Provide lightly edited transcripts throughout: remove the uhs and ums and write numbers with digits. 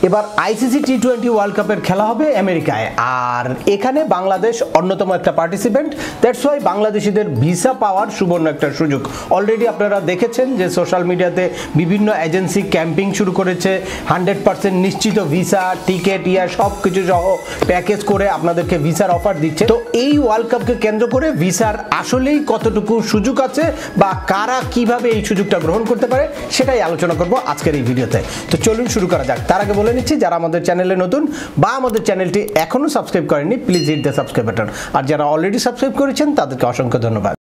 এবার ICC টি-20 world কাপের খেলা হবে আমেরিকায়, আর এখানে বাংলাদেশ অন্যতম একটা পার্টিসিপেন্ট। দ্যাটস ওয়াই বাংলাদেশিদের ভিসা পাওয়ার সুবর্ণ একটা সুযোগ। অলরেডি আপনারা দেখেছেন যে সোশ্যাল মিডিয়াতে বিভিন্ন এজেন্সি ক্যাম্পিং শুরু করেছে, 100% নিশ্চিত ভিসা, টিকিট, সব কিছু সহ প্যাকেজ করে আপনাদেরকে ভিসার অফার দিচ্ছে। তো এই ওয়ার্ল্ড কাপকে কেন্দ্র করে ভিসার আসলেই কতটুকু সুযোগ আছে বা কারা কিভাবে এই সুযোগটা গ্রহণ করতে পারে সেটাই আলোচনা করব আজকের এই ভিডিওতে। তো চলুন শুরু করা যাক। তার আগে বলে নিচ্ছি, যারা আমাদের চ্যানেলে নতুন বা আমাদের চ্যানেলটি এখনো সাবস্ক্রাইব করেননি, please hit the subscribe button. আর যারা অলরেডি সাবস্ক্রাইব করেছেন তাদেরকে অসংখ্য ধন্যবাদ।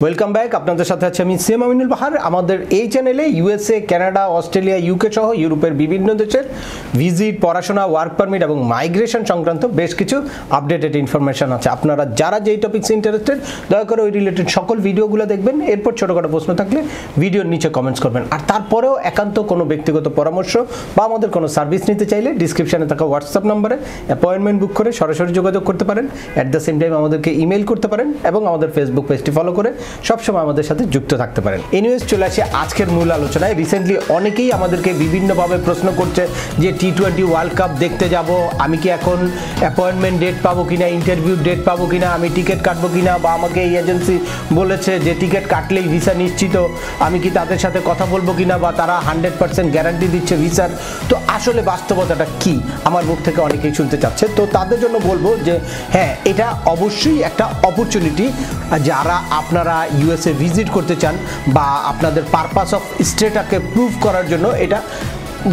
ওয়েলকাম ব্যাক, আপনাদের সাথে আছে আমি সিএম আমিনুল বাহার। আমাদের এই চ্যানেলে ইউএসএ, কানাডা, অস্ট্রেলিয়া, ইউকে সহ ইউরোপের বিভিন্ন দেশের ভিজিট, পড়াশোনা, ওয়ার্ক পারমিট এবং মাইগ্রেশন সংক্রান্ত বেশ কিছু আপডেটেড ইনফরমেশন আছে। আপনারা যারা যেই টপিকসে ইন্টারেস্টেড দয়া করে ওই রিলেটেড সকল ভিডিওগুলো দেখবেন। এরপর ছোটোখাটো প্রশ্ন থাকলে ভিডিওর নিচে কমেন্টস করবেন। আর তারপরেও একান্ত কোনো ব্যক্তিগত পরামর্শ বা আমাদের কোনো সার্ভিস নিতে চাইলে ডিসক্রিপশানে থাকা হোয়াটসঅ্যাপ নম্বরে অ্যাপয়েন্টমেন্ট বুক করে সরাসরি যোগাযোগ করতে পারেন। অ্যাট দ্য সেম টাইম আমাদেরকে ইমেল করতে পারেন এবং আমাদের ফেসবুক পেজটি ফলো করে সবসময় আমাদের সাথে যুক্ত থাকতে পারেন। এনিওয়েজ, চলে আসি আজকের মূল আলোচনায়। রিসেন্টলি অনেকেই আমাদেরকে বিভিন্নভাবে প্রশ্ন করছে যে টি-20 ওয়ার্ল্ড কাপ দেখতে যাব, আমি কি এখন অ্যাপয়েন্টমেন্ট ডেট পাবো কিনা, ইন্টারভিউ ডেট পাবো কিনা, আমি টিকিট কাটবো কিনা, বা আমাকে এই এজেন্সি বলেছে যে টিকিট কাটলেই ভিসা নিশ্চিত, আমি কি তাদের সাথে কথা বলবো কিনা, বা তারা 100% গ্যারান্টি দিচ্ছে ভিসার। তো আসলে বাস্তবতাটা কি আমার মুখ থেকে অনেকেই শুনতে চাচ্ছে। তো তাদের জন্য বলবো যে হ্যাঁ, এটা অবশ্যই একটা অপরচুনিটি। যারা আপনারা ইউএসএ ভিজিট করতে চান বা আপনাদের পারপাস অফ স্টেটাকে প্রুভ করার জন্য এটা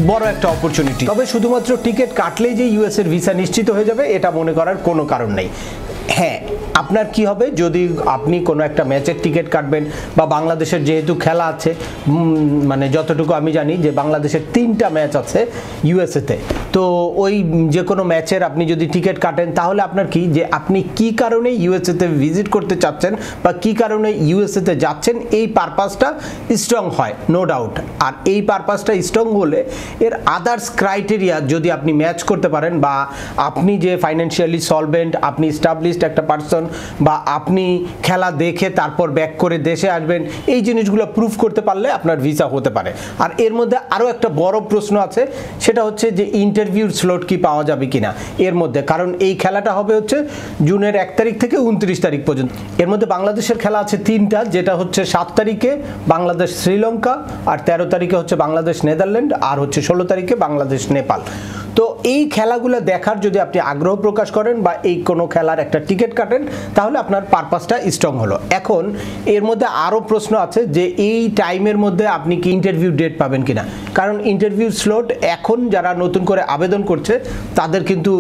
বড় একটা অপরচুনিটি। তবে শুধুমাত্র টিকিট কাটলেই যে ইউএসএর ভিসা নিশ্চিত হয়ে যাবে এটা মনে করার কোনো কারণ নেই। হ্যাঁ, আপনার কি হবে, যদি আপনি কোনো একটা ম্যাচের টিকিট কাটবেন বা বাংলাদেশের যেহেতু খেলা আছে, মানে যতটুকু আমি জানি যে বাংলাদেশের 3টা ম্যাচ আছে ইউএসএতে, তো ওই যে কোনো ম্যাচের আপনি যদি টিকিট কাটেন তাহলে আপনার কি, যে আপনি কি কারণে ইউএসএতে ভিজিট করতে চাচ্ছেন বা কি কারণে ইউএসএতে যাচ্ছেন, এই পারপাসটা স্ট্রং হয়, নো ডাউট। আর এই পারপাসটা স্ট্রং হলে এর আদার্স ক্রাইটেরিয়া যদি আপনি ম্যাচ করতে পারেন, বা আপনি যে ফাইন্যান্সিয়ালি সলভেন্ট, আপনি স্টাবলিশড একটা পারসন, বা আপনি খেলা দেখে তারপর ব্যাক করে দেশে আসবেন, এই জিনিসগুলো প্রুফ করতে পারলে আপনার ভিসা হতে পারে। আর এর মধ্যে আরও একটা বড় প্রশ্ন আছে, সেটা হচ্ছে যে ইন্টারভিউর স্লট কি পাওয়া যাবে কিনা এর মধ্যে। কারণ এই খেলাটা হবে হচ্ছে জুনের 1 তারিখ থেকে 29 তারিখ পর্যন্ত। এর মধ্যে বাংলাদেশের খেলা আছে 3টা, যেটা হচ্ছে 7 তারিখে বাংলাদেশ শ্রীলঙ্কা, আর 13 তারিখে হচ্ছে বাংলাদেশ নেদারল্যান্ড, আর হচ্ছে 16 তারিখে বাংলাদেশ নেপাল। তো এই খেলাগুলো দেখার যদি আপনি আগ্রহ প্রকাশ করেন বা এই কোনো খেলার একটা টিকিট কাটেন তাহলে আপনার পারপাসটা স্ট্রং হলো। এখন এর মধ্যে আরও প্রশ্ন আছে যে এই টাইমের মধ্যে আপনি কি ইন্টারভিউ ডেট পাবেন কিনা। কারণ ইন্টারভিউ স্লট এখন যারা নতুন করে আবেদন করছে তাদের কিন্তু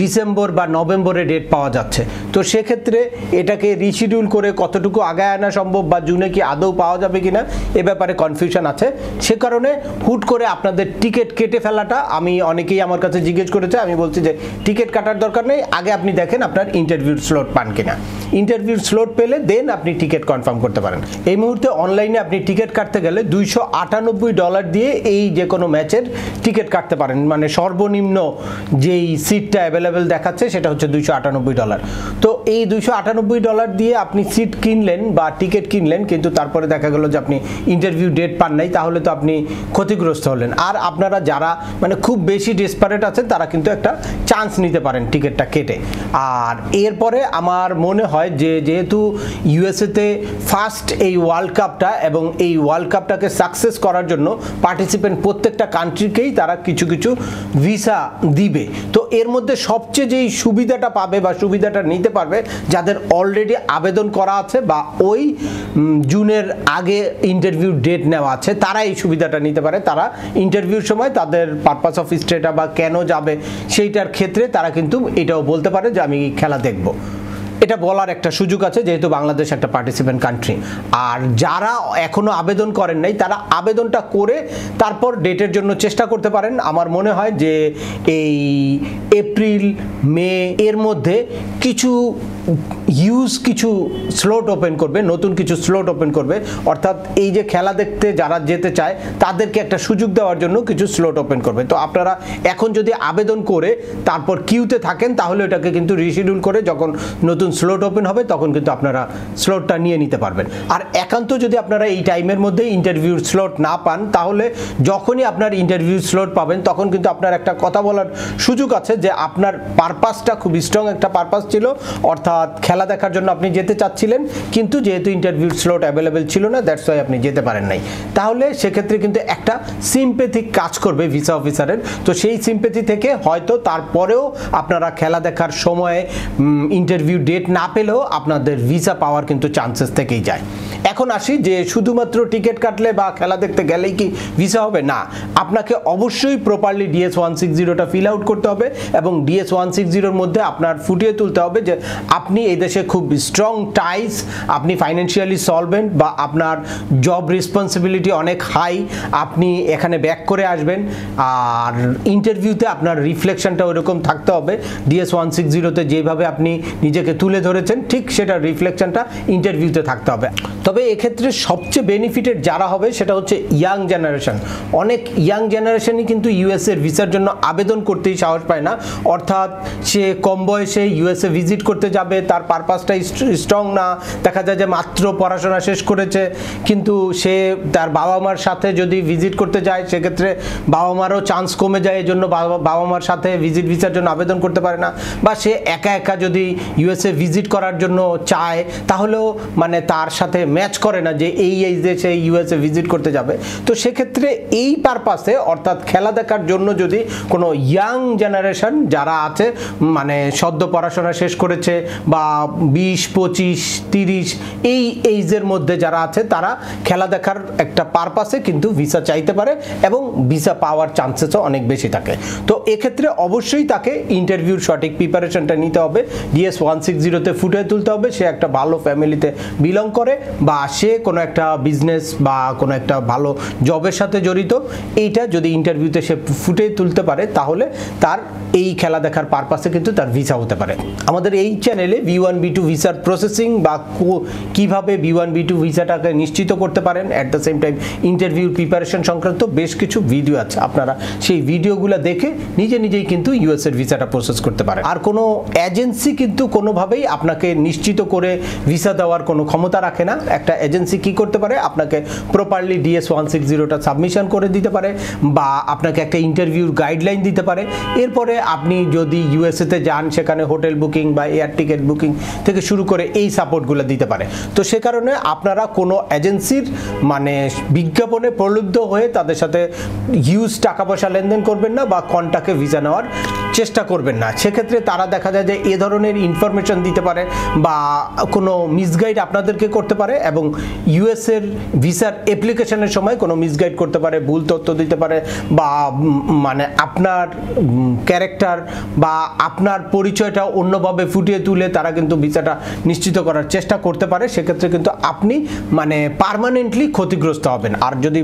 ডিসেম্বর বা নভেম্বরে ডেট পাওয়া যাচ্ছে। তো সেক্ষেত্রে এটাকে রিশিডিউল করে কতটুকু আগায় আনা সম্ভব বা জুনে কি আদৌ পাওয়া যাবে কিনা এ ব্যাপারে কনফিউশন আছে। সে কারণে হুট করে আপনাদের টিকিট কেটে ফেলাটা, আমি অনেকেই আমার কাছে জিজ্ঞেস করেছে, আমি বলছি যে টিকিট কাটার দরকার নেই, আগে আপনি দেখেন আপনার ইন্টারভিউর স্লট পান কিনা। ইন্টারভিউর স্লট পেলে দেন আপনি টিকিট কনফার্ম করতে পারেন। এই মুহূর্তে অনলাইনে আপনি টিকিট কাটতে গেলে $298 দিয়ে এই যে কোনো ম্যাচের টিকিট কাটতে পারেন। মানে সর্বনিম্ন যেই সিটটা অ্যাভেলেবেল দেখাচ্ছে সেটা হচ্ছে $298। তো এই $298 দিয়ে আপনি সিট কিনলেন বা টিকিট কিনলেন, কিন্তু তারপরে দেখা গেল যে আপনি ইন্টারভিউ ডেট পান নাই, তাহলে তো আপনি ক্ষতিগ্রস্ত হলেন। আর আপনারা যারা মানে খুব বেশি ডেসপারেট আছেন তারা কিন্তু একটা চান্স নিতে পারেন টিকিটটা কেটে। আর এরপরে আমার মনে হয় যে যেহেতু ইউএসএতে ফার্স্ট এই ওয়ার্ল্ড কাপটা, এবং এই ওয়ার্ল্ড কাপটাকে সাকসেস করার জন্য পার্টিসিপেন্ট প্রত্যেকটা কান্ট্রিকেই তারা কিছু কিছু ভিসা দিবে। তো এর মধ্যে সবচেয়ে যেই সুবিধাটা পাবে বা সুবিধাটা নিতে পারবে যাদের অলরেডি আবেদন করা আছে বা ওই জুনের আগে ইন্টারভিউ ডেট নেওয়া আছে, তারা এই সুবিধাটা নিতে পারে। তারা ইন্টারভিউর সময় তাদের পারপাস অফ স্টেটা বা কেন যাবে সেইটার ক্ষেত্রে তারা কিন্তু এটাও বলতে পারে যে আমি খেলা দেখব। এটা বলার একটা সুযোগ আছে যেহেতু বাংলাদেশ একটা পার্টিসিপেন্ট কান্ট্রি। আর যারা এখনো আবেদন করেন নাই তারা আবেদনটা করে তারপর ডেটের জন্য চেষ্টা করতে পারেন। আমার মনে হয় যে এই এপ্রিল মে এর মধ্যে কিছু হিউজ কিছু স্লট ওপেন করবে, নতুন কিছু স্লট ওপেন করবে, অর্থাৎ এই যে খেলা দেখতে যারা যেতে চায় তাদেরকে একটা সুযোগ দেওয়ার জন্য কিছু স্লট ওপেন করবে। তো আপনারা এখন যদি আবেদন করে তারপর কিউতে থাকেন তাহলে এটাকে কিন্তু রিশিডিউল করে যখন নতুন স্লট ওপেন হবে তখন কিন্তু আপনারা স্লটটা নিয়ে নিতে পারবেন। আর একান্ত যদি আপনারা এই টাইমের মধ্যে ইন্টারভিউর স্লট না পান তাহলে যখনই আপনার ইন্টারভিউ স্লট পাবেন তখন কিন্তু আপনার একটা কথা বলার সুযোগ আছে যে আপনার পারপাসটা খুব স্ট্রং একটা পারপাস ছিল, অর্থাৎ খেলা দেখার জন্য আপনি যেতে চাচ্ছিলেন কিন্তু যেহেতু ইন্টারভিউ স্লট অ্যাভেলেবেল ছিল না দ্যাটস ওয়াই আপনি যেতে পারেন নাই। তাহলে সেক্ষেত্রে কিন্তু একটা সিম্প্যাথি কাজ করবে ভিসা অফিসারের। তো সেই সিম্প্যাথি থেকে হয়তো তারপরেও আপনারা খেলা দেখার সময়ে ইন্টারভিউ ডেট না পেলেও আপনাদের ভিসা পাওয়ার কিন্তু চান্সেস থেকেই যায়। এখন আসি যে শুধুমাত্র টিকিট কাটলে বা খেলা দেখতে গেলেই কি ভিসা হবে? না, আপনাকে অবশ্যই প্রপারলি DS-160টা ফিল আউট করতে হবে এবং DS-160-র মধ্যে আপনার ফুটিয়ে তুলতে হবে যে আপনি এই দেশে খুব স্ট্রং টাইস, আপনি ফাইন্যান্সিয়ালি সলভেন্ট বা আপনার জব রেসপন্সিবিলিটি অনেক হাই, আপনি এখানে ব্যাক করে আসবেন। আর ইন্টারভিউতে আপনার রিফ্লেকশনটা ওইরকম থাকতে হবে, DS-160তে যেভাবে আপনি নিজেকে তুলে ধরেছেন ঠিক সেটার রিফ্লেকশনটা ইন্টারভিউতে থাকতে হবে। তবে এক্ষেত্রে সবচেয়ে বেনিফিটেড যারা হবে সেটা হচ্ছে ইয়াং জেনারেশন। অনেক ইয়াং জেনারেশনই কিন্তু ইউএসএর ভিসার জন্য আবেদন করতেই সাহস পায় না, অর্থাৎ সে কম বয়সে ইউএসএ ভিজিট করতে যাবে, তার পারপাসটা স্ট্রং না, দেখা যায় যে মাত্র পড়াশোনা শেষ করেছে কিন্তু সে তার বাবা মার সাথে যদি ভিজিট করতে যায় সেক্ষেত্রে বাবা মারও চান্স কমে যায়, এই জন্য বাবা মার সাথে ভিজিট ভিসার জন্য আবেদন করতে পারে না, বা সে একা একা যদি ইউএসএ ভিজিট করার জন্য চায় তাহলেও মানে তার সাথে ম্যাচ করে না যে এই এজে সে ইউএসএ ভিজিট করতে যাবে। তো সেক্ষেত্রে এই পারপাসে অর্থাৎ খেলা দেখার জন্য যদি কোনো ইয়াং জেনারেশন যারা আছে মানে সদ্য পড়াশোনা শেষ করেছে বা 20, 25, 30 এই এইজের মধ্যে যারা আছে তারা খেলা দেখার একটা পারপাসে কিন্তু ভিসা চাইতে পারে এবং ভিসা পাওয়ার চান্সেসও অনেক বেশি থাকে। তো এক্ষেত্রে অবশ্যই তাকে ইন্টারভিউর সঠিক প্রিপারেশনটা নিতে হবে, DS-160তে ফুটিয়ে তুলতে হবে সে একটা ভালো ফ্যামিলিতে বিলং করে বা সে কোনো একটা বিজনেস বা কোনো একটা ভালো জবের সাথে জড়িত। এইটা যদি ইন্টারভিউতে সে ফুটিয়ে তুলতে পারে তাহলে তার এই খেলা দেখার পারপাসে কিন্তু তার ভিসা হতে পারে। আমাদের এই চ্যানেলে B1 B2 ভিসার প্রসেসিং বা কিভাবে B1 B2 ভিসাটাকে নিশ্চিত করতে পারেন at the same time interview preparation সংক্রান্ত বেশ কিছু ভিডিও আছে, আপনারা সেই ভিডিওগুলো দেখে নিজেই কিন্তু ইউএসএর ভিসাটা প্রসেস করতে পারেন। আর কোনো এজেন্সি কিন্তু কোনোভাবেই আপনাকে নিশ্চিত করে ভিসা দেওয়ার কোনো ক্ষমতা রাখে না। একটা এজেন্সি কি করতে পারে, আপনাকে প্রপারলি DS-160টা সাবমিশন করে দিতে পারে বা আপনাকে একটা ইন্টারভিউর গাইডলাইন দিতে পারে। এরপরে আপনি যদি ইউএসএতে যান সেখানে হোটেল বুকিং বা এয়ার টিকিট বুকিং থেকে শুরু করে এই সাপোর্টগুলো দিতে পারে। তো সে কারণে আপনারা কোনো এজেন্সির মানে বিজ্ঞাপনে প্রলুব্ধ হয়ে তাদের সাথে হিউজ টাকা পয়সা লেনদেন করবেন না বা কন্টাক্টে ভিসা নেওয়ার চেষ্টা করবেন না। সেক্ষেত্রে তারা দেখা যায় যে এ ধরনের ইনফরমেশন দিতে পারে বা কোনো মিসগাইড আপনাদেরকে করতে পারে এবং ইউএসএর ভিসার অ্যাপ্লিকেশনের সময় কোনো মিসগাইড করতে পারে, ভুল তথ্য দিতে পারে বা মানে আপনার ক্যারেক্টার বা আপনার পরিচয়টা অন্যভাবে ফুটিয়ে তুলে তারা কিন্তু ভিসাটা নিশ্চিত করার চেষ্টা করতে পারে। সেক্ষেত্রে কিন্তু আপনি মানে পার্মানেন্টলি ক্ষতিগ্রস্ত হবেন। আর যদি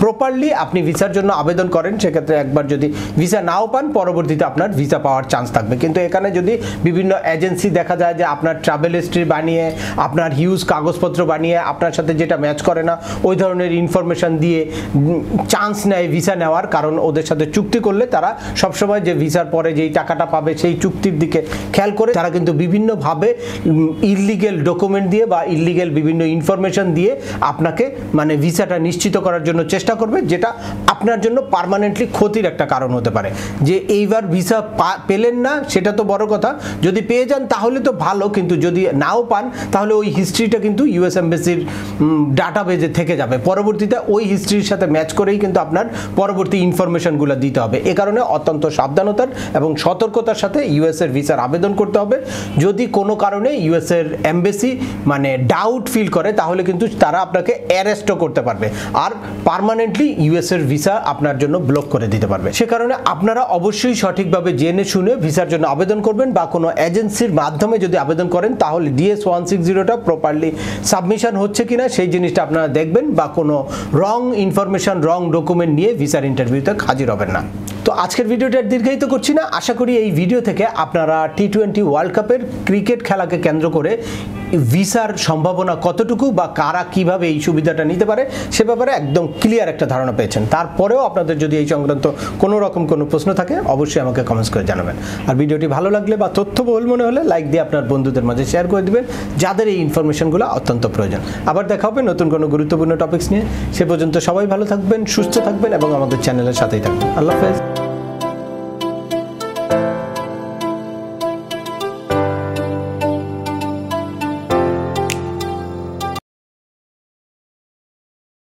প্রপারলি আপনি ভিসার জন্য আবেদন করেন সেক্ষেত্রে একবার যদি ভিসা নাও পান পরবর্তীতে আপনার ভিসা পাওয়ার চান্স থাকবে। কিন্তু এখানে যদি বিভিন্ন এজেন্সি দেখা যায় যে আপনার ট্রাভেল হিস্ট্রি বানিয়ে আপনার হিউজ কাগজপত্র বানিয়ে আপনার সাথে যেটা ম্যাচ করে না ওই ধরনের ইনফরমেশন দিয়ে চান্স নেয় ভিসা নেওয়ার, কারণ ওদের সাথে চুক্তি করলে তারা সবসময় যে ভিসার পরে যেই টাকাটা পাবে সেই চুক্তির দিকে খেয়াল করে তারা কিন্তু বিভিন্নভাবে ইললিগেল ডকুমেন্ট দিয়ে বা ইললিগেল বিভিন্ন ইনফরমেশন দিয়ে আপনাকে মানে ভিসাটা নিশ্চিত করার জন্য চেষ্টা করবে, যেটা আপনার জন্য পার্মানেন্টলি ক্ষতির একটা কারণ হতে পারে। যে এইবার ভিসা পেলেন না সেটা তো বড় কথা, যদি পেয়ে যান তাহলে তো ভালো, কিন্তু যদি নাও পান তাহলে ওই হিস্ট্রিটা কিন্তু ইউএস এমবেসির ডাটাবেজে থেকে যাবে, পরবর্তীতে ওই হিস্ট্রির সাথে ম্যাচ করেই কিন্তু আপনার পরবর্তী ইনফরমেশনগুলো দিতে হবে। এ কারণে অত্যন্ত সাবধানতার এবং সতর্কতার সাথে ইউএসএর ভিসার আবেদন করতে হবে। যদি কোনো কারণে ইউএসএর এমবেসি মানে ডাউট ফিল করে তাহলে কিন্তু তারা আপনাকে অ্যারেস্টও করতে পারবে আর পার্মানেন্টলি ইউএসএর ভিসা আপনার জন্য ব্লক করে দিতে পারবে। সে কারণে আপনারা অবশ্যই সঠিকভাবে জেনে শুনে ভিসার জন্য আবেদন করবেন, বা কোনো এজেন্সির মাধ্যমে যদি আবেদন করেন তাহলে DS-160টা প্রপারলি সাবমিশন হচ্ছে কিনা সেই জিনিসটা আপনারা দেখবেন, বা কোনো রং ইনফরমেশন রং ডকুমেন্ট নিয়ে ভিসার ইন্টারভিউতে হাজির হবেন না। তো আজকের ভিডিওটা দীর্ঘায়িত করছি না, আশা করি এই ভিডিও থেকে আপনারা T20 ওয়ার্ল্ড কাপের ক্রিকেট খেলাকে কেন্দ্র করে ভিসার সম্ভাবনা কতটুকু বা কারা কিভাবে এই সুবিধাটা নিতে পারে সে ব্যাপারে একদম ক্লিয়ার একটা ধারণা পেয়েছেন। তারপরেও আপনাদের যদি এই সংক্রান্ত কোনো রকম কোনো প্রশ্ন থাকে অবশ্যই আমাকে কমেন্টস করে জানাবেন। আর ভিডিওটি ভালো লাগলে বা তথ্যবহুল মনে হলে লাইক দিয়ে আপনার বন্ধুদের মাঝে শেয়ার করে দিবেন যাদের এই ইনফরমেশনগুলো অত্যন্ত প্রয়োজন। আবার দেখা হবে নতুন কোনো গুরুত্বপূর্ণ টপিকস নিয়ে। সে পর্যন্ত সবাই ভালো থাকবেন, সুস্থ থাকবেন এবং আমাদের চ্যানেলের সাথেই থাকবেন। আল্লাহ হাফেজ।